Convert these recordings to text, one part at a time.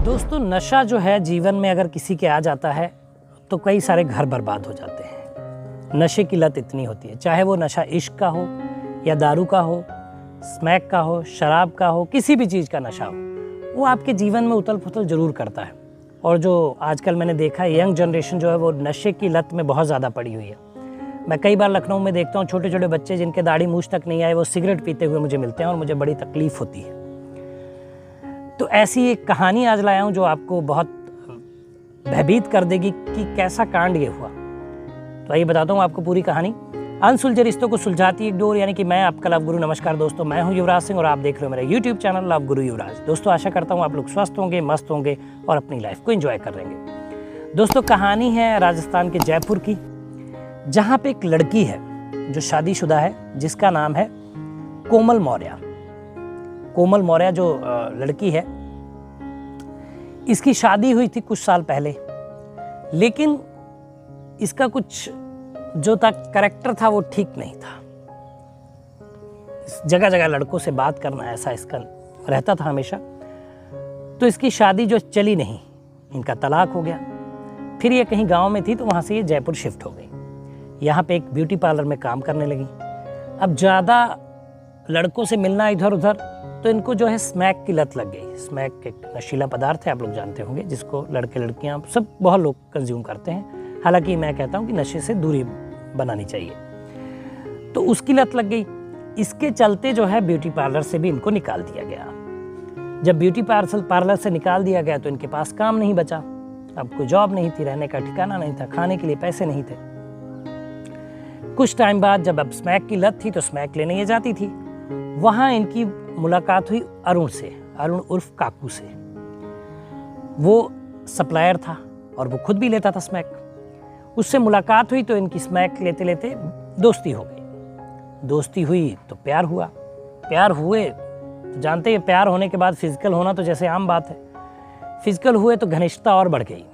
दोस्तों, नशा जो है जीवन में अगर किसी के आ जाता है तो कई सारे घर बर्बाद हो जाते हैं। नशे की लत इतनी होती है, चाहे वो नशा इश्क का हो या दारू का हो, स्मैक का हो, शराब का हो, किसी भी चीज़ का नशा हो, वो आपके जीवन में उथल पुथल ज़रूर करता है। और जो आजकल मैंने देखा है, यंग जनरेशन जो है वो नशे की लत में बहुत ज़्यादा पड़ी हुई है। मैं कई बार लखनऊ में देखता हूँ छोटे छोटे बच्चे जिनके दाढ़ी मूछ तक नहीं आए, वो सिगरेट पीते हुए मुझे मिलते हैं और मुझे बड़ी तकलीफ़ होती है। तो ऐसी एक कहानी आज लाया हूँ जो आपको बहुत भयभीत कर देगी कि कैसा कांड ये हुआ। तो आइए बताता हूँ आपको पूरी कहानी। अनसुलझे रिश्तों को सुलझाती एक डोर, यानी कि मैं आपका लव गुरु। नमस्कार दोस्तों, मैं हूँ युवराज सिंह और आप देख रहे हो मेरा यूट्यूब चैनल लव गुरु युवराज। दोस्तों, आशा करता हूँ आप लोग स्वस्थ होंगे, मस्त होंगे और अपनी लाइफ को एंजॉय कर रहेंगे। दोस्तों, कहानी है राजस्थान के जयपुर की, जहाँ पे एक लड़की है जो शादीशुदा है, जिसका नाम है कोमल मौर्य। कोमल मौर्य जो लड़की है, इसकी शादी हुई थी कुछ साल पहले, लेकिन इसका कुछ जो था कैरेक्टर था वो ठीक नहीं था। जगह जगह लड़कों से बात करना, ऐसा इसका रहता था हमेशा। तो इसकी शादी जो चली नहीं, इनका तलाक हो गया। फिर ये कहीं गांव में थी तो वहाँ से ये जयपुर शिफ्ट हो गई। यहाँ पे एक ब्यूटी पार्लर में काम करने लगी। अब ज़्यादा लड़कों से मिलना इधर उधर, तो इनको जो है स्मैक की लत लग गई। स्मैक एक नशीला पदार्थ है, आप लोग जानते होंगे, जिसको लड़के लड़कियाँ सब बहुत लोग कंज्यूम करते हैं। हालांकि मैं कहता हूँ कि नशे से दूरी बनानी चाहिए। तो उसकी लत लग गई। इसके चलते जो है ब्यूटी पार्लर से भी इनको निकाल दिया गया। जब ब्यूटी पार्लर से निकाल दिया गया तो इनके पास काम नहीं बचा। अब कोई जॉब नहीं थी, रहने का ठिकाना नहीं था, खाने के लिए पैसे नहीं थे। कुछ टाइम बाद जब अब स्मैक की लत थी तो स्मैक लेने ये जाती थी। वहाँ इनकी मुलाकात हुई अरुण से, अरुण उर्फ काकू से। वो सप्लायर था और वो खुद भी लेता था स्मैक। उससे मुलाकात हुई तो इनकी स्मैक लेते लेते दोस्ती हो गई। दोस्ती हुई तो प्यार हुआ। प्यार हुए तो जानते हैं, प्यार होने के बाद फिजिकल होना तो जैसे आम बात है। फिजिकल हुए तो घनिष्ठता और बढ़ गई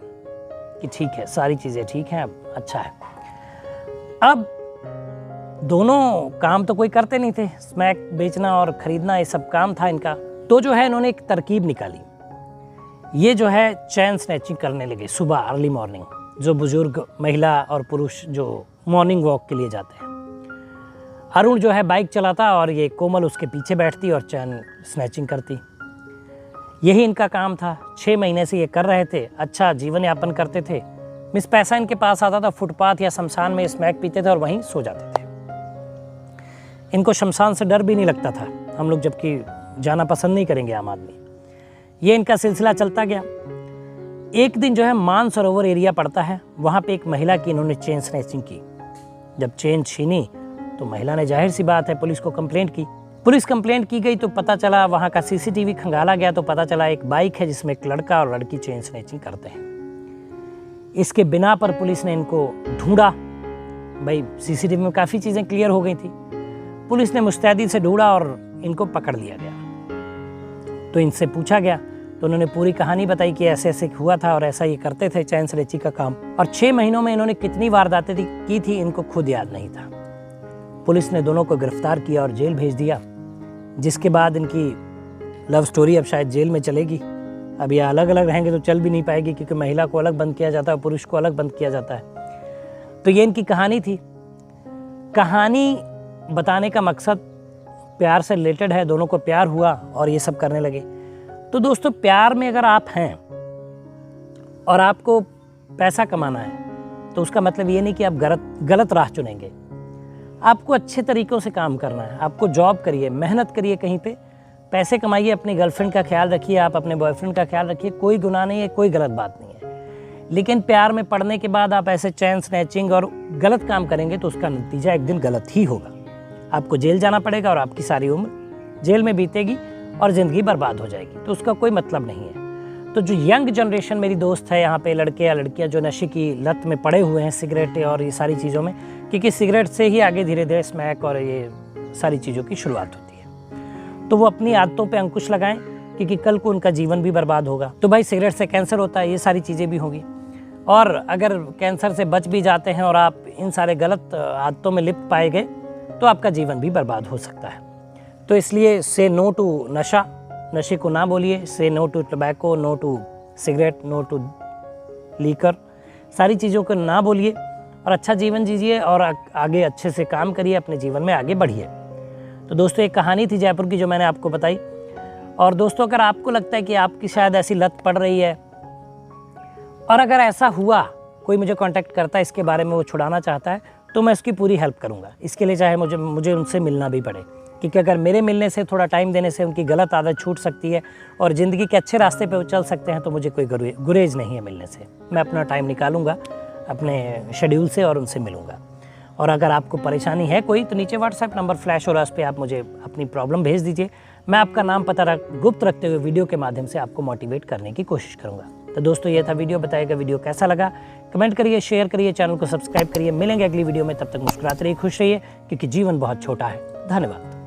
कि ठीक है, सारी चीज़ें ठीक हैं, अब अच्छा है। अब दोनों काम तो कोई करते नहीं थे, स्मैक बेचना और खरीदना ये सब काम था इनका। तो जो है इन्होंने एक तरकीब निकाली। ये जो है चैन स्नैचिंग करने लगे सुबह अर्ली मॉर्निंग। जो बुजुर्ग महिला और पुरुष जो मॉर्निंग वॉक के लिए जाते हैं, अरुण जो है बाइक चलाता और ये कोमल उसके पीछे बैठती और चैन स्नैचिंग करती। यही इनका काम था। 6 महीने से ये कर रहे थे, अच्छा जीवन यापन करते थे। मिस पैसा इनके पास आता था, फुटपाथ या शमशान में स्मैक पीते थे और वहीं सो जाते थे। इनको शमशान से डर भी नहीं लगता था, हम लोग जबकि जाना पसंद नहीं करेंगे आम आदमी। ये इनका सिलसिला चलता गया। एक दिन जो है मानसरोवर एरिया पड़ता है, वहाँ पे एक महिला की इन्होंने चेन स्नैचिंग की। जब चेन छीनी तो महिला ने, जाहिर सी बात है, पुलिस को कंप्लेंट की। पुलिस कंप्लेंट की गई तो पता चला, वहाँ का सीसीटीवी खंगाला गया तो पता चला एक बाइक है जिसमें एक लड़का और लड़की चेन स्नैचिंग करते हैं। इसके बिना पर पुलिस ने इनको ढूंढा। भाई सीसीटीवी में काफ़ी चीज़ें क्लियर हो गई थी। पुलिस ने मुस्तैदी से ढूंढा और इनको पकड़ लिया गया। तो इनसे पूछा गया तो उन्होंने पूरी कहानी बताई कि ऐसे ऐसे हुआ था और ऐसा ये करते थे चैन स्नैचिंग का काम। और 6 महीनों में इन्होंने कितनी वारदातें की थी इनको खुद याद नहीं था। पुलिस ने दोनों को गिरफ्तार किया और जेल भेज दिया। जिसके बाद इनकी लव स्टोरी अब शायद जेल में चलेगी। अब ये अलग अलग रहेंगे तो चल भी नहीं पाएगी, क्योंकि महिला को अलग बंद किया जाता है, पुरुष को अलग बंद किया जाता है। तो ये इनकी कहानी थी। कहानी बताने का मकसद प्यार से रिलेटेड है। दोनों को प्यार हुआ और ये सब करने लगे। तो दोस्तों, प्यार में अगर आप हैं और आपको पैसा कमाना है तो उसका मतलब ये नहीं कि आप गलत राह चुनेंगे। आपको अच्छे तरीक़ों से काम करना है। आपको जॉब करिए, मेहनत करिए, कहीं पे पैसे कमाइए, अपनी गर्लफ्रेंड का ख्याल रखिए, आप अपने बॉयफ्रेंड का ख्याल रखिए। कोई गुनाह नहीं है, कोई गलत बात नहीं है। लेकिन प्यार में पड़ने के बाद आप ऐसे चैन स्नैचिंग और गलत काम करेंगे तो उसका नतीजा एक दिन गलत ही होगा। आपको जेल जाना पड़ेगा और आपकी सारी उम्र जेल में बीतेगी और ज़िंदगी बर्बाद हो जाएगी। तो उसका कोई मतलब नहीं है। तो जो यंग जनरेशन मेरी दोस्त है यहाँ पे, लड़के या लड़कियाँ जो नशे की लत में पड़े हुए हैं, सिगरेट और ये सारी चीज़ों में, क्योंकि सिगरेट से ही आगे धीरे धीरे स्मैक और ये सारी चीज़ों की शुरुआत होती है, तो वो अपनी आदतों पे अंकुश लगाएं, क्योंकि कल को उनका जीवन भी बर्बाद होगा। तो भाई, सिगरेट से कैंसर होता है, ये सारी चीज़ें भी होंगी। और अगर कैंसर से बच भी जाते हैं और आप इन सारे गलत आदतों में लिप्त पाए गए तो आपका जीवन भी बर्बाद हो सकता है। तो इसलिए से नो टू नशा, नशे को ना बोलिए। Say no to tobacco, no to cigarette, no to liquor, सारी चीज़ों को ना बोलिए और अच्छा जीवन जीजिए और आगे अच्छे से काम करिए, अपने जीवन में आगे बढ़िए। तो दोस्तों एक कहानी थी जयपुर की जो मैंने आपको बताई। और दोस्तों अगर आपको लगता है कि आपकी शायद ऐसी लत पड़ रही है और अगर ऐसा हुआ, कोई मुझे कांटेक्ट करता है इसके बारे में, वो छुड़ाना चाहता है, तो मैं उसकी पूरी हेल्प करूंगा। इसके लिए चाहे मुझे उनसे मिलना भी पड़े, क्योंकि अगर मेरे मिलने से, थोड़ा टाइम देने से उनकी गलत आदत छूट सकती है और ज़िंदगी के अच्छे रास्ते पे वो चल सकते हैं, तो मुझे कोई गुरेज नहीं है मिलने से। मैं अपना टाइम निकालूंगा अपने शेड्यूल से और उनसे मिलूंगा। और अगर आपको परेशानी है कोई, तो नीचे व्हाट्सएप नंबर फ्लैश हो रहा है, उस पर आप मुझे अपनी प्रॉब्लम भेज दीजिए। मैं आपका नाम पता गुप्त रखते हुए वीडियो के माध्यम से आपको मोटिवेट करने की कोशिश करूंगा। तो दोस्तों ये था वीडियो। बताइएगा वीडियो कैसा लगा, कमेंट करिए, शेयर करिए, चैनल को सब्सक्राइब करिए। मिलेंगे अगली वीडियो में, तब तक मुस्कुराते रहिए, खुश रहिए, क्योंकि जीवन बहुत छोटा है। धन्यवाद।